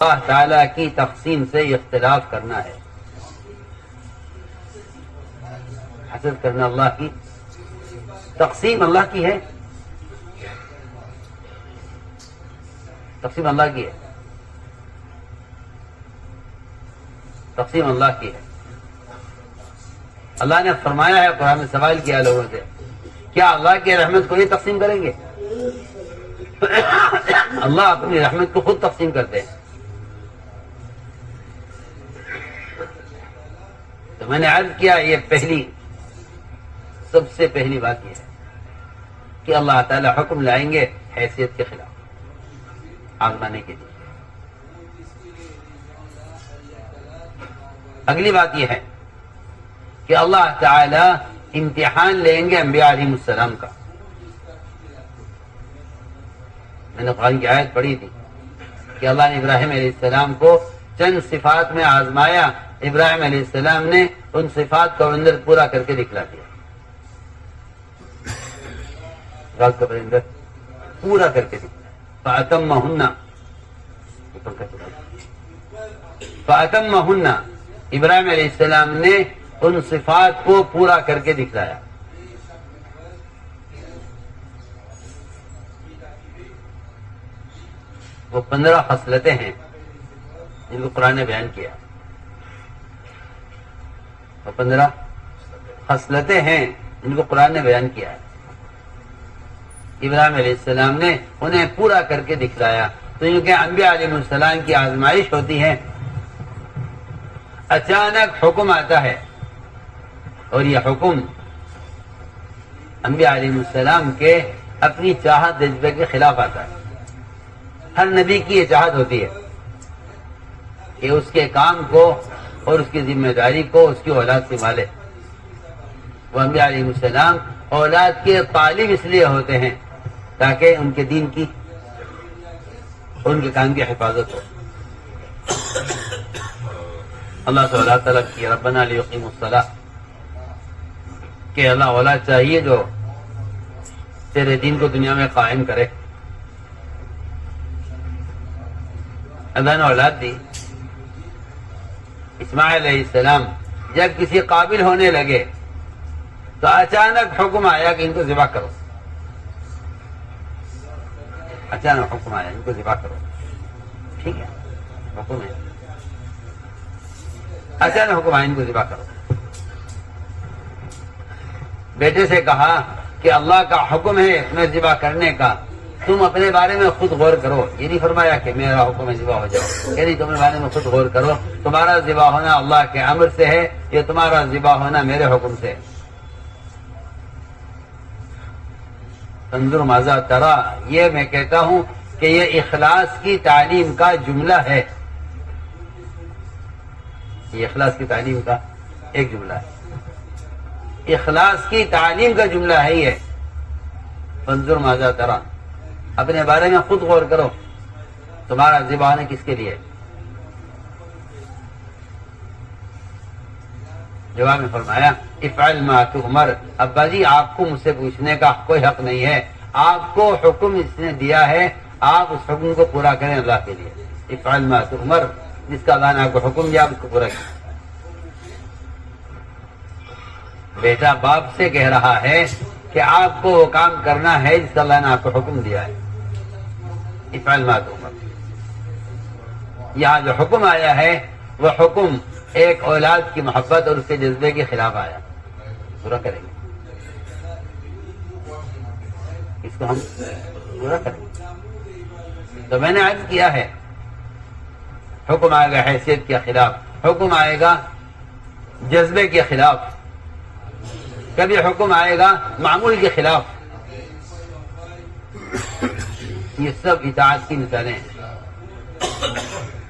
اللہ تعالیٰ کی تقسیم سے اختلاف کرنا ہے، حسد کرنا اللہ کی تقسیم اللہ کی ہے، تقسیم اللہ کی ہے، تقسیم اللہ کی ہے۔ اللہ نے فرمایا ہے، قرآن میں سوال کیا لوگوں سے، کیا اللہ کی رحمت کو یہ تقسیم کریں گے؟ اللہ اپنی رحمت کو خود تقسیم کرتے ہیں۔ تو میں نے عرض کیا، یہ سب سے پہلی بات یہ ہے کہ اللہ تعالیٰ حکم لائیں گے حیثیت کے خلاف آزمانے کے لیے۔ اگلی بات یہ ہے کہ اللہ تعالیٰ امتحان لیں گے انبیاء علیہ السلام کا۔ میں نے قرآن کی آیت پڑھی تھی کہ اللہ نے ابراہیم علیہ السلام کو چند صفات میں آزمایا، ابراہیم علیہ السلام نے ان صفات کو اندر پورا کر کے دکھلا دیا، رات کا اندر پورا کر کے دکھلا فَأَتَمَّهُنَّ ابراہیم علیہ السلام نے ان صفات کو پورا کر کے دکھلایا۔ وہ 15 خصلتیں ہیں جن کو قرآن نے بیان کیا، وہ 15 خصلتیں ہیں جن کو قرآن نے بیان کیا ہے۔ ابراہیم علیہ السلام نے انہیں پورا کر کے دکھلایا۔ تو کیونکہ انبیاء علیہ السلام کی آزمائش ہوتی ہے، اچانک حکم آتا ہے، اور یہ حکم انبیاء علیہ السلام کے اپنی چاہت جذبے کے خلاف آتا ہے۔ ہر نبی کی یہ چاہت ہوتی ہے کہ اس کے کام کو اور اس کی ذمہ داری کو اس کی اولاد سنبھالے۔ وہ انبیاء علیہ السلام اولاد کے طالب اس لیے ہوتے ہیں تاکہ ان کے دین کی اور ان کے کام کی حفاظت ہو۔ اللہ سے اولاد طلب کی، ربنا لیقیموا الصلاۃ، کہ اللہ اولاد چاہیے جو تیرے دین کو دنیا میں قائم کرے۔ اللہ نے اولاد دی۔ اسماعیل علیہ السلام جب کسی قابل ہونے لگے تو اچانک حکم آیا کہ ان کو ذبح کرو، اچانک حکم آیا ان کو ذبح کرو۔ ٹھیک ہے، حکم ہے، اچانک حکم آیا ان کو ذبح کرو۔ بیٹے سے کہا کہ اللہ کا حکم ہے میں ذبح کرنے کا، تم اپنے بارے میں خود غور کرو۔ یہ نہیں فرمایا کہ میرا حکم ہے ذبح ہو جاؤ، یعنی تم اپنے بارے میں خود غور کرو، تمہارا ذبح ہونا اللہ کے امر سے ہے، یہ تمہارا ذبح ہونا میرے حکم سے۔ انظر ماذا ترى، یہ میں کہتا ہوں کہ یہ اخلاص کی تعلیم کا جملہ ہے، یہ اخلاص کی تعلیم کا ایک جملہ ہے، اخلاص کی تعلیم کا جملہ ہے یہ۔ انظر ماذا ترى، اپنے بارے میں خود غور کرو، تمہارا ذبح ہونا کس کے لیے؟ جواب میں فرمایا افعل ما تؤمر، ابا جی آپ کو مجھ سے پوچھنے کا کوئی حق نہیں ہے، آپ کو حکم اس نے دیا ہے، آپ اس حکم کو پورا کریں اللہ کے لیے۔ افعل ما تؤمر، جس کا اللہ نے آپ کو حکم دیا آپ اس کو پورا کریں۔ بیٹا باپ سے کہہ رہا ہے کہ آپ کو وہ کام کرنا ہے جس کا اللہ نے آپ کو حکم دیا ہے۔ افعل ما تؤمر، یہاں جو حکم آیا ہے وہ حکم ایک اولاد کی محبت اور اس کے جذبے کے خلاف آیا، پورا کریں گے اس کو، ہم پورا کریں گے۔ تو میں نے عرض کیا ہے حکم آئے گا حیثیت کے خلاف، حکم آئے گا جذبے کے خلاف، کبھی حکم آئے گا معمول کے خلاف۔ یہ سب اطاعت کی مثالیں ہیں۔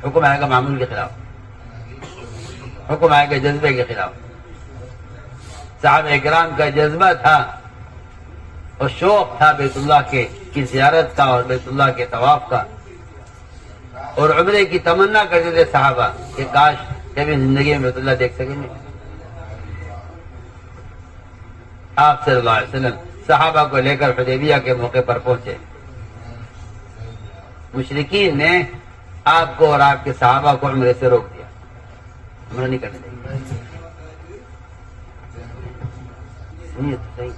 حکم آئے گا معمول کے خلاف، حکم آئے گا جذبے کے خلاف۔ صحابہ کرام کا جذبہ تھا اور شوق تھا بیت اللہ کی زیارت کا اور بیت اللہ کے طواف کا، اور عمرے کی تمنا کرتے تھے صحابہ کہ کاش کبھی زندگی میں بیت اللہ دیکھ سکیں گے۔ آپ صلی اللہ علیہ وسلم صحابہ کو لے کر حدیبیہ کے موقع پر پہنچے۔ مشرکین نے آپ کو اور آپ کے صحابہ کو عمرے سے روک دیا، عمرہ نہیں کرنے دیں گے. سنیے تو صحیح،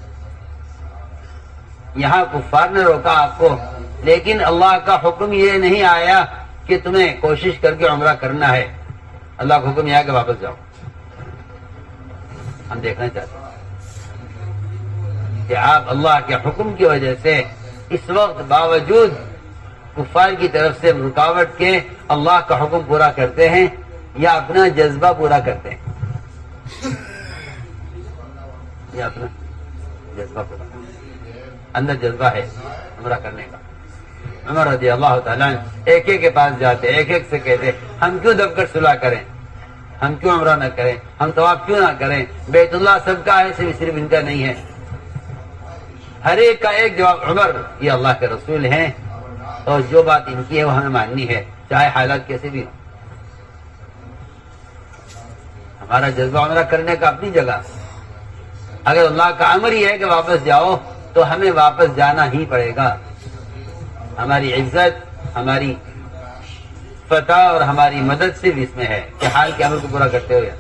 یہاں کفار نے روکا آپ کو، لیکن اللہ کا حکم یہ نہیں آیا کہ تمہیں کوشش کر کے عمرہ کرنا ہے. اللہ کا حکم یہ ہے کہ واپس جاؤ. ہم دیکھنا چاہتے ہیں کہ آپ اللہ کے حکم کی وجہ سے اس وقت باوجود کفار کی طرف سے رکاوٹ کے اللہ کا حکم پورا کرتے ہیں یا اپنا جذبہ پورا کرتے ہیں، یا اپنا جذبہ پورا کرتے ہیں. اندر جذبہ ہے عمرہ کرنے کا. عمر رضی اللہ تعالیٰ ایک ایک کے پاس جاتے، ایک ایک سے کہتے ہم کیوں دب کر صلح کریں، ہم کیوں عمرہ نہ کریں، ہم طواف کیوں نہ کریں، بیت اللہ سب کا ہے صرف ان کا نہیں ہے. ہر ایک کا ایک جواب، عمر یہ اللہ کے رسول ہیں اور جو بات ان کی ہے وہ ہمیں ماننی ہے چاہے حالات کیسے بھی ہوں. ہمارا جذبہ عمرہ کرنے کا اپنی جگہ، اگر اللہ کا امر ہی ہے کہ واپس جاؤ تو ہمیں واپس جانا ہی پڑے گا. ہماری عزت، ہماری فتح اور ہماری مدد صرف اس میں ہے کہ حال کے امر کو پورا کرتے ہوئے.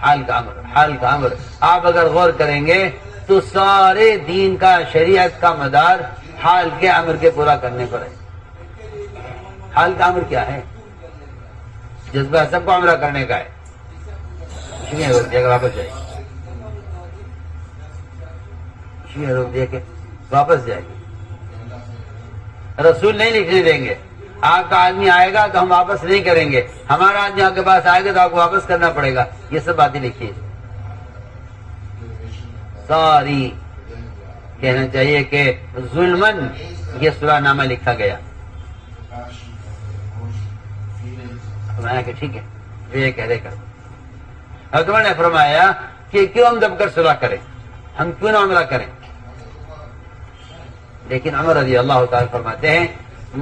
حال کا امر آپ اگر غور کریں گے تو سارے دین کا، شریعت کا مدار حال کے امر کے پورا کرنے پر ہے. حال کا امر کیا ہے؟ جذبہ سب کو عمرہ کرنے کا ہے، اس لیے روک دیا کہ واپس جائے، اس لیے روک دیا کہ واپس جائے. رسول نہیں لکھنے دیں گے. آپ کا آدمی آئے گا تو ہم واپس نہیں کریں گے، ہمارا آدمی آپ کے پاس آئے گا تو آپ کو واپس کرنا پڑے گا. یہ سب باتیں لکھیے، ساری کہنا چاہیے کہ ظلمن یہ صلح نامہ لکھا گیا. فرمایا کہ ٹھیک ہے جو یہ کہہ رہے کر. حضرت نے فرمایا کہ کیوں ہم دب کر صلح کریں، ہم کیوں نہ عمرہ کریں. لیکن عمر رضی اللہ تعالیٰ فرماتے ہیں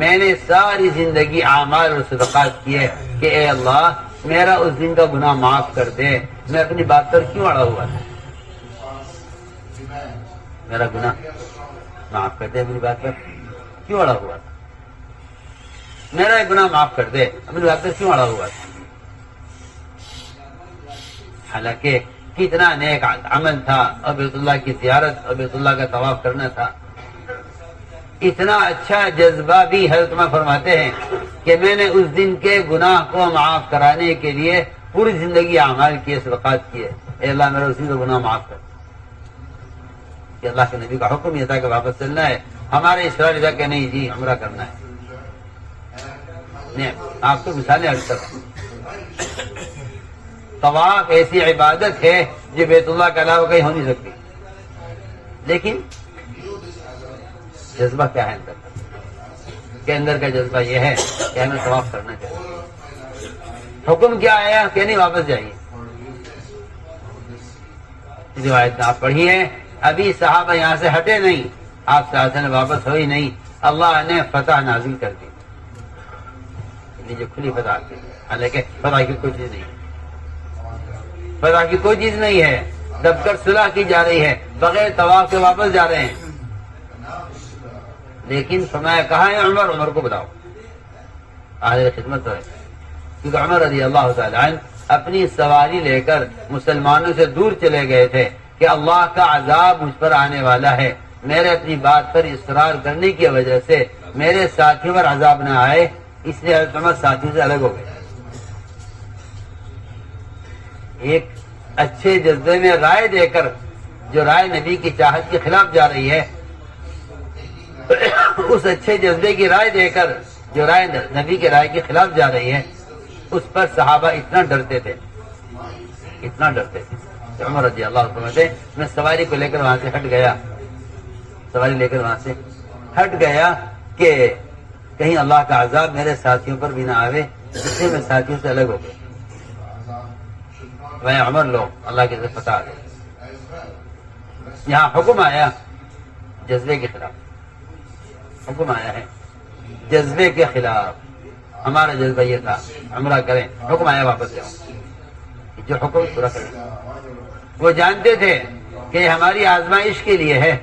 میں نے ساری زندگی اعمال اور صدقات کیے کہ اے اللہ میرا اس دن کا گناہ معاف کر دے. میں اپنی بات پر کیوں اڑا ہوا تھا، میرا گناہ معاف کر دے، اپنی بات پر کیوں اڑا ہوا تھا، میرا گناہ معاف کر دے، اپنی بات پر کیوں اڑا ہوا تھا. حالانکہ کتنا نیک عمل تھا، اور بیت اللہ کی زیارت اور بیت اللہ کا طواف کرنا تھا. اتنا اچھا جذبہ بھی حضرت عمر فرماتے ہیں کہ میں نے اس دن کے گناہ کو معاف کرانے کے لیے پوری زندگی اعمال کیے، صدقات کیے. اے اللہ میرا اس دن کا گناہ معاف کر. کہ اللہ کے نبی کا حکم یہ تھا کہ واپس چلنا ہے، ہمارے اسرار تھا کہ نہیں جی عمرہ کرنا ہے. نہیں آپ کو مثالیں عرض کر رہا ہوں. طواف ایسی عبادت ہے جو بیت اللہ کے علاوہ کہیں ہو نہیں سکتی. لیکن جذبہ کیا ہے اندر کے اندر کا جذبہ یہ ہے کہ ہمیں طواف کرنا چاہیے. حکم کیا آیا کہ نہیں واپس جائیے. روایت آپ پڑھیے ابھی صحابہ یہاں سے ہٹے نہیں، آپ سے واپس ہوئی نہیں، اللہ نے فتح نازل کر دی. جو کھلی فتح کی، حالانکہ فتح کی کوئی چیز نہیں ہے، فتح کی کوئی چیز نہیں ہے. دب کر صلح کی جا رہی ہے، بغیر طواف کے واپس جا رہے ہیں. لیکن فرمایا کہاں ہے عمر، عمر کو بتاؤ. آج خدمت ہے کیونکہ عمر رضی اللہ تعالی عنہ اپنی سواری لے کر مسلمانوں سے دور چلے گئے تھے کہ اللہ کا عذاب مجھ پر آنے والا ہے. میرے اپنی بات پر اصرار کرنے کی وجہ سے میرے ساتھیوں پر عذاب نہ آئے، اس لیے حضرت عمر ساتھیوں سے الگ ہو گئے. ایک اچھے جذبے میں رائے دے کر جو رائے نبی کی چاہت کے خلاف جا رہی ہے، اس اچھے جذبے کی رائے دے کر جو رائے نبی کے رائے کے خلاف جا رہی ہے، اس پر صحابہ اتنا ڈرتے تھے، اتنا ڈرتے تھے. عمر رضی اللہ عنہ فرماتے ہیں میں سواری کو لے کر وہاں سے ہٹ گیا، سواری لے کر وہاں سے ہٹ گیا کہ کہیں اللہ کا عذاب میرے ساتھیوں پر بھی نہ آوے، اس لیے میں ساتھیوں سے الگ ہو گیا. میں عمر لو اللہ کے ذریعے پتہ آ گیا. یہاں حکم آیا جذبے کے خلاف، حکم آیا ہے جذبے کے خلاف. ہمارا جذبہ یہ تھا عمرہ کریں، حکم آیا واپس جاؤ. جو حکم پورا کریں. وہ جانتے تھے کہ یہ ہماری آزمائش کے لیے ہے،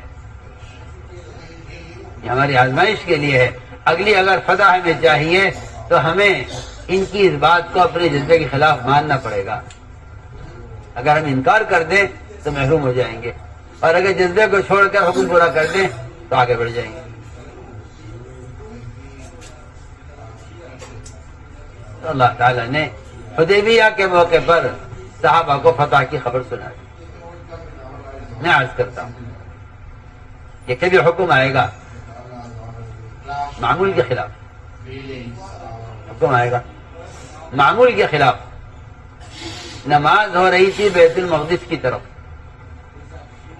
یہ ہماری آزمائش کے لیے ہے. اگلی اگر فتح ہمیں چاہیے تو ہمیں ان کی اس بات کو اپنے جذبے کے خلاف ماننا پڑے گا. اگر ہم انکار کر دیں تو محروم ہو جائیں گے، اور اگر جذبے کو چھوڑ کر حکم پورا کر دیں تو آگے بڑھ جائیں گے. تو اللہ تعالیٰ نے حدیبیہ کے موقع پر صحابہ کو فتح کی خبر سنائی. میں عرض کرتا ہوں کہ کبھی حکم آئے گا معمول کے خلاف، حکم آئے گا معمول کے خلاف. نماز ہو رہی تھی بیت المقدس کی طرف،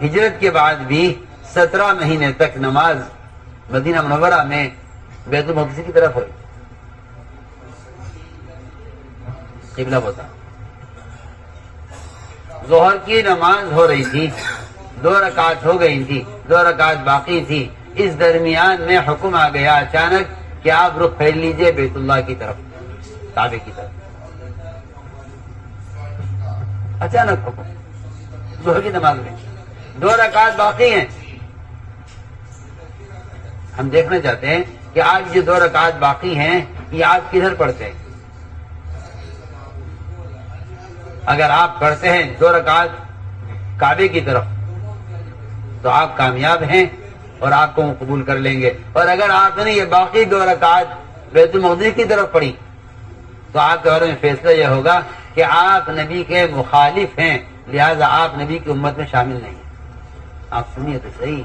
ہجرت کے بعد بھی 17 مہینے تک نماز مدینہ منورہ میں بیت المقدس کی طرف ہوئی. قبلہ بتا، ظہر کی نماز ہو رہی تھی، 2 رکعت ہو گئی تھی، 2 رکعت باقی تھی. اس درمیان میں حکم آ گیا اچانک کہ آپ رخ پھیر لیجئے بیت اللہ کی طرف، کعبے کی طرف. اچانک حکم ظہر کی نماز میں 2 رکعت باقی ہیں. ہم دیکھنا چاہتے ہیں کہ آج جو 2 رکعت باقی ہیں یہ آپ کدھر پڑھتے ہیں. اگر آپ پڑھتے ہیں 2 رکعت کعبے کی طرف تو آپ کامیاب ہیں اور آپ کو قبول کر لیں گے. اور اگر آپ نے یہ باقی 2 رکعت بیت المقدس کی طرف پڑھی تو آپ کے بارے میں فیصلہ یہ ہوگا کہ آپ نبی کے مخالف ہیں، لہذا آپ نبی کی امت میں شامل نہیں ہیں. آپ سنیے تو صحیح.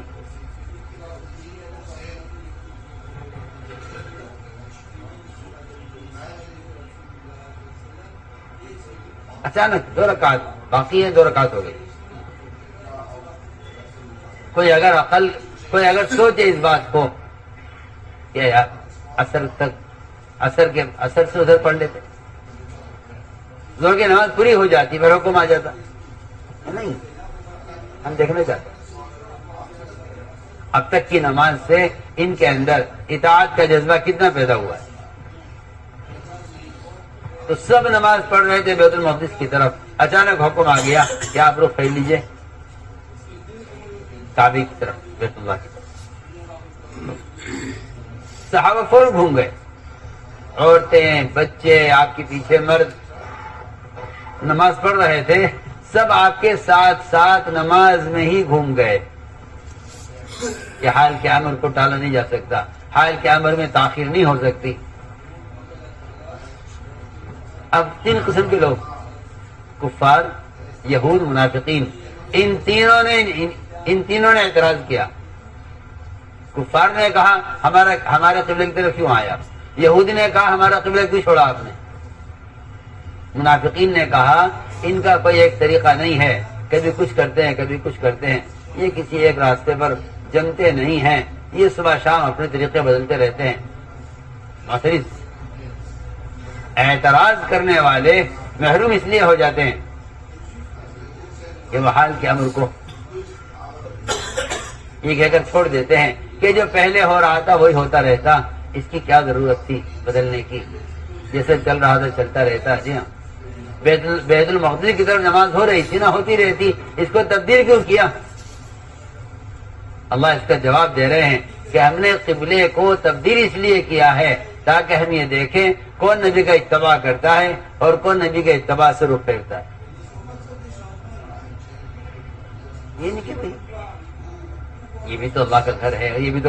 اچانک 2 رکعت باقی ہیں، 2 رکعت ہو گئی. کوئی اگر سوچے اس بات کو کہ یار اثر سے ادھر پڑھ لیتے، ظہر کی نماز پوری ہو جاتی، پھر حکم آ جاتا. نہیں، ہم دیکھنا چاہتے ہیں اب تک کی نماز سے ان کے اندر اطاعت کا جذبہ کتنا پیدا ہوا ہے. تو سب نماز پڑھ رہے تھے بیت المقدس کی طرف، اچانک حکم آ گیا کہ آپ رخ پھیر لیجئے کعبے کی طرف، بیت اللہ کی طرف. صحابہ فوراً گھوم گئے، عورتیں، بچے، آپ کے پیچھے مرد نماز پڑھ رہے تھے، سب آپ کے ساتھ ساتھ نماز میں ہی گھوم گئے. کہ حال کے امر کو ٹالا نہیں جا سکتا، حال کے امر میں تاخیر نہیں ہو سکتی. اب 3 قسم کے لوگ، کفار، یہود، منافقین، ان تینوں نے اعتراض کیا. کفار نے کہا ہمارے قبلے کی طرف کیوں آیا، یہودی نے کہا ہمارا قبلہ کیوں چھوڑا آپ نے، منافقین نے کہا ان کا کوئی ایک طریقہ نہیں ہے، کبھی کچھ کرتے ہیں کبھی کچھ کرتے ہیں، یہ کسی ایک راستے پر جمتے نہیں ہیں، یہ صبح شام اپنے طریقے بدلتے رہتے ہیں. معترض، اعتراض کرنے والے محروم اس لیے ہو جاتے ہیں کہ وہ حال کے امر کو یہ کہہ کر چھوڑ دیتے ہیں کہ جو پہلے ہو رہا تھا وہی ہوتا رہتا، اس کی کیا ضرورت تھی بدلنے کی، جیسے چل رہا تھا چلتا رہتا. جی ہاں، بیت المقدس کی طرف نماز ہو رہی تھی نہ ہوتی رہتی، اس کو تبدیل کیوں کیا. اللہ اس کا جواب دے رہے ہیں کہ ہم نے قبلے کو تبدیل اس لیے کیا ہے تاکہ ہم یہ دیکھیں کون نبی کا اتباع کرتا ہے اور کون نبی کے اتباع سے رخ پھیرتا ہے. یہ نہیں کہ بھائی یہ بھی تو اللہ کا گھر ہے، یہ بھی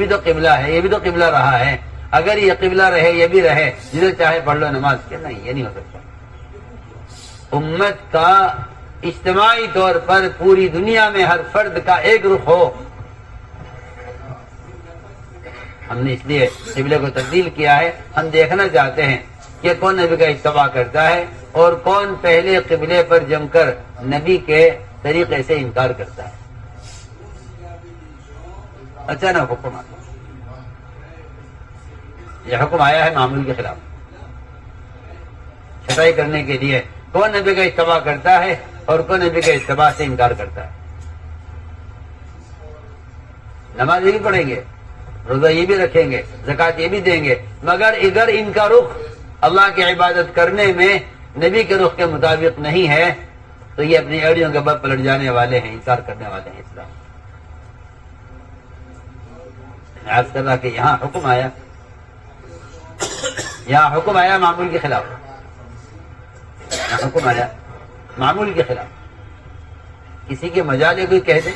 تو قبلہ ہے، یہ بھی تو قبلہ رہا ہے، اگر یہ قبلہ رہے یہ بھی رہے، جدھر چاہے پڑھ لو نماز. کیا نہیں، یہ نہیں ہو سکتا. امت کا اجتماعی طور پر پوری دنیا میں ہر فرد کا ایک رخ ہو. ہم نے اس لیے قبلے کو تبدیل کیا ہے. ہم دیکھنا چاہتے ہیں کہ کون نبی کا اتباع کرتا ہے اور کون پہلے قبلے پر جم کر نبی کے طریقے سے انکار کرتا ہے. اچانک حکم آتا، یہ حکم آیا ہے معمول کے خلاف، چھٹائی کرنے کے لیے کون نبی کا اتباع کرتا ہے اور کون نبی کے اتباع سے انکار کرتا ہے. نماز یہ بھی پڑھیں گے، روزہ یہ بھی رکھیں گے، زکوٰۃ یہ بھی دیں گے، مگر ادھر ان کا رخ اللہ کی عبادت کرنے میں نبی کے رخ کے مطابق نہیں ہے تو یہ اپنی ایڑیوں کے بل پلٹ جانے والے ہیں، انکار کرنے والے ہیں اسلام. عرض کر رہا کہ یہاں حکم آیا معمول کے خلاف، یہاں حکم آیا معمول کے خلاف. کسی کے مجالے کوئی کہہ دے